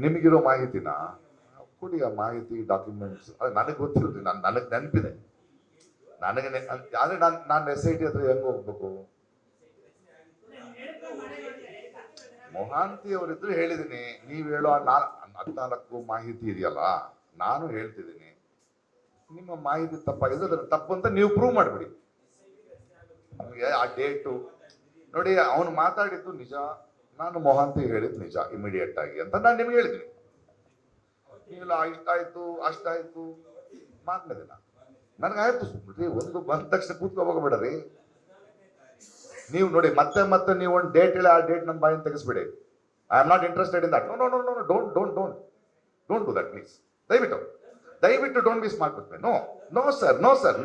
ನಿಮಗಿರೋ ಮಾಹಿತಿನ ಕೊಡಿ, ಆ ಮಾಹಿತಿ ಡಾಕ್ಯುಮೆಂಟ್ಸ್. ನನಗೆ ಗೊತ್ತಿಲ್ರಿ, ನನಗೆ ನೆನಪಿದೆ. ಆದ್ರೆ ನಾನು SIT ಹತ್ರ ಹೆಂಗ್ ಹೋಗ್ಬೇಕು? ಮೊಹಾಂತಿ ಅವರಿದ್ರು ಹೇಳಿದೀನಿ. ನೀವ್ ಹೇಳೋ 14 ಮಾಹಿತಿ ಇದೆಯಲ್ಲ, ನಾನು ಹೇಳ್ತಿದ್ದೀನಿ. ನಿಮ್ಮ ಮಾಹಿತಿ ತಪ್ಪಾಗಿದೆ, ಅದನ್ನ ತಪ್ಪು ಅಂತ ನೀವು ಪ್ರೂವ್ ಮಾಡ್ಬಿಡಿ. ನಮಗೆ ಆ ಡೇಟು ನೋಡಿ, ಅವನು ಮಾತಾಡಿದ್ದು ನಿಜ, ನಾನು ಮೊಹಾಂತಿ ಹೇಳಿದ್ ನಿಜ ಇಮಿಡಿಯೇಟ್ ಆಗಿ ಅಂತ ನಾನು ನಿಮ್ಗೆ ಹೇಳಿದ್ದೀನಿ. ಇಲ್ಲ ಇಷ್ಟಾಯ್ತು ಅಷ್ಟಾಯ್ತು ಮಾತನೇ ದಿನ ನನಗಾಯ್ತು. ಸುಮ್ಮನೆ ಒಂದು ಬಂದ ತಕ್ಷಣ ಕೂತ್ಕೋಬೇಡ್ರಿ ನೀವು. ನೋಡಿ ಮತ್ತೆ ಮತ್ತೆ ನೀವು ಒಂದು ಡೇಟ್ ಹೇಳಿ, ಆ ಡೇಟ್ ನನ್ನ ಬಾಯಿಂದ ತೆಗೆಸ್ಬಿಡಿ. I am not interested in that. No no no no don't do that please. ದಯವಿಟ್ಟು don't be smart with me.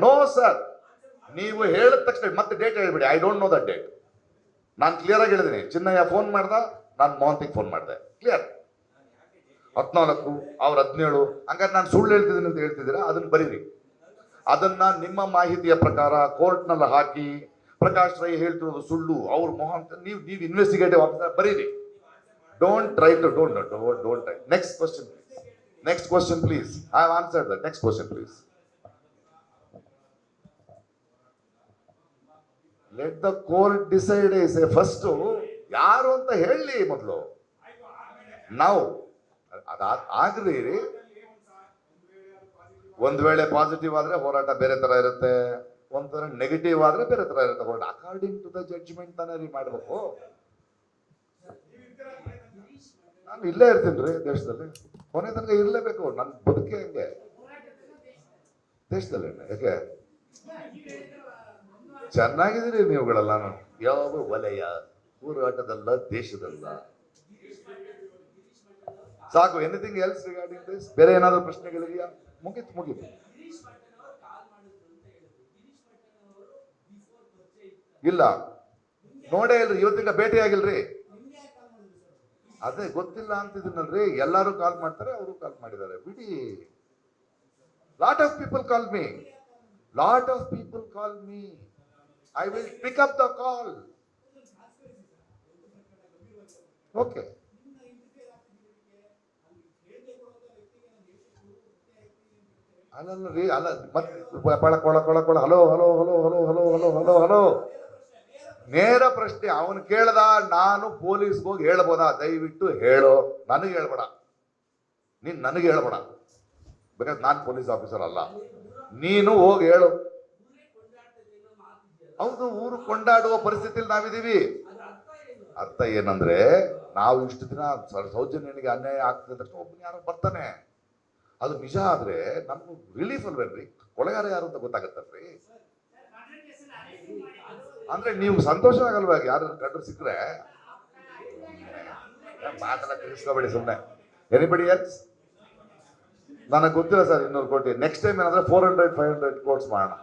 No sir. ನೀವು ಹೇಳಿದ ತಕ್ಷಣ ಮತ್ತೆ ಡೇಟ್ ಹೇಳ್ಬಿಡಿ. I don't know that date. ನಾನು ಕ್ಲಿಯರ್ ಆಗಿ ಹೇಳಿದ್ದೀನಿ. ಚಿನ್ನಯ್ಯ ಫೋನ್ ಮಾಡ್ದ, ನಾನು ಮೊಹಂತಿಗೆ ಫೋನ್ ಮಾಡಿದೆ. ಕ್ಲಿಯರ್. 14 ಅವ್ರು 17. ಹಂಗಾರೆ ನಾನು ಸುಳ್ಳು ಹೇಳ್ತಿದ್ದೀನಿ ಅಂತ ಹೇಳ್ತಿದ್ದೀರಾ? ಅದನ್ನ ಬರೀರಿ. ಅದನ್ನ ನಿಮ್ಮ ಮಾಹಿತಿಯ ಪ್ರಕಾರ ಕೋರ್ಟ್ನಲ್ಲಿ ಹಾಕಿ, ಪ್ರಕಾಶ್ ರೈ ಹೇಳ್ತಿರೋದು ಸುಳ್ಳು, ಅವ್ರು ಮೊಹಂತ, ನೀವು ಇನ್ವೆಸ್ಟಿಗೇಟಿವ್ ಆಫೀಸರ್ ಬರೀರಿ. Don't try. Next question please. I have answered that. Next question please. Let the court decide. Say first ಯಾರು ಅಂತ ಹೇಳಿ ಮೊದಲು. ನಾವು ಆಗ್ರಿ. ಒಂದ್ ವೇಳೆ ಪಾಸಿಟಿವ್ ಆದ್ರೆ ಹೋರಾಟ ಬೇರೆ ತರ ಇರುತ್ತೆ, ಒಂಥರ ನೆಗೆಟಿವ್ ಆದ್ರೆ ಬೇರೆ ತರ ಇರುತ್ತೆ ಹೋರಾಟ. ಅಕಾರ್ಡಿಂಗ್ ಟು ದ ಜಡ್ಜ್ಮೆಂಟ್ ತಾನೇ ಮಾಡ್ಬೇಕು. ನಾನು ಇಲ್ಲೇ ಇರ್ತೀನಿ ರೀ ದೇಶದಲ್ಲಿ, ಕೊನೆ ತನಕ ಇರ್ಲೇಬೇಕು. ನನ್ನ ಬದುಕೆ ಹಂಗೆ ದೇಶದಲ್ಲಿ. ಯಾಕೆ ಚೆನ್ನಾಗಿದ್ದೀರಿ ನೀವುಗಳೆಲ್ಲ. ಯಾವ ವಲಯ ಹೋರಾಟದಲ್ಲ, ದೇಶದಲ್ಲ. ಸಾಕು. Anything else regarding this? ಬೇರೆ ಏನಾದರೂ ಪ್ರಶ್ನೆಗಳಿದೆಯಾ? ಮುಗೀತು. ಇಲ್ಲ, ನೋಡೇ ಇಲ್ರಿ, ಇವತ್ತಿನ ಭೇಟಿ ಆಗಿಲ್ರಿ. ಅದೇ ಗೊತ್ತಿಲ್ಲ ಅಂತಿದ್ದೀನಲ್ರಿ. ಎಲ್ಲರೂ ಕಾಲ್ ಮಾಡ್ತಾರೆ, ಅವರು ಕಾಲ್ ಮಾಡಿದ್ದಾರೆ. ಬಿಡಿ. Lot of people call me. I will pick up the call. Okay. ಅಲ್ಲಲ್ರಿ, ಅಲ್ಲ ಮತ್ತೆ ಹಲೋ. ನೇರ ಪ್ರಶ್ನೆ ಅವನು ಕೇಳ್ದ, ನಾನು ಪೊಲೀಸ್ಗೆ ಹೋಗಿ ಹೇಳ್ಬೋದಾ? ದಯವಿಟ್ಟು ಹೇಳೋ. ನನಗೆ ಹೇಳ್ಬೇಡ, ನೀನ್ ನನಗೆ ಹೇಳ್ಬೇಡ. ಬೇಕಾದ್ರೆ ನಾನು ಪೊಲೀಸ್ ಆಫೀಸರ್ ಅಲ್ಲ. ನೀನು ಹೋಗಿ ಹೇಳು. ಹೌದು, ಊರು ಕೊಂಡಾಡುವ ಪರಿಸ್ಥಿತಿಯಲ್ಲಿ ನಾವಿದ್ದೀವಿ. ಅರ್ಥ ಏನಂದ್ರೆ, ನಾವು ಇಷ್ಟು ದಿನ ಸೌಜನ್ಯನಿಗೆ ಅನ್ಯಾಯ ಆಗ್ತದೆ ತಕ್ಷಣ ಒಬ್ಬನ ಯಾರೋ ಬರ್ತಾನೆ. ಅದು ನಿಜ ಆದ್ರೆ ನಮ್ಗೆ ರಿಲೀಫ್ ಅಲ್ವೇನ್ರಿ? ಕೊಲೆಗಾರ ಯಾರು ಅಂತ ಗೊತ್ತಾಗತ್ತಲ್ರಿ. ಅಂದ್ರೆ ನೀವು ಸಂತೋಷ ಆಗಲ್ವಾ ಯಾರು ಕಂಡ್ರು ಸಿಕ್ಕರೆ? ಮಾತೆಲ್ಲ ತಿಳಿಸ್ಕೋಬೇಡಿ ಸುಮ್ಮನೆ. Anybody else? ನನಗೆ ಗೊತ್ತಿಲ್ಲ ಸರ್ 200 ಕೋಟಿ. ನೆಕ್ಸ್ಟ್ ಟೈಮ್ ಏನಾದ್ರೆ 400-500 ಕೋಟ್ಸ್ ಮಾಡೋಣ.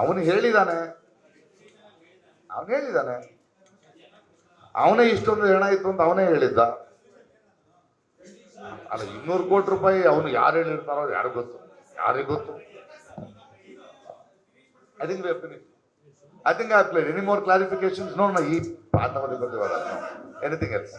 ಅವನು ಹೇಳಿದಾನೆ. ಅವನೇ ಇಷ್ಟೊಂದು ಹೆಣ ಇತ್ತು ಅಂತ ಅವನೇ ಹೇಳಿದ್ದ. ಅಲ್ಲ, 200 ಕೋಟಿ ರೂಪಾಯಿ ಅವನು ಯಾರು ಹೇಳಿರ್ತಾರೋ ಯಾರಿಗೂ ಗೊತ್ತು. I think I have played. Any more clarifications? No, ಈ ಪಾಠ. Anything else?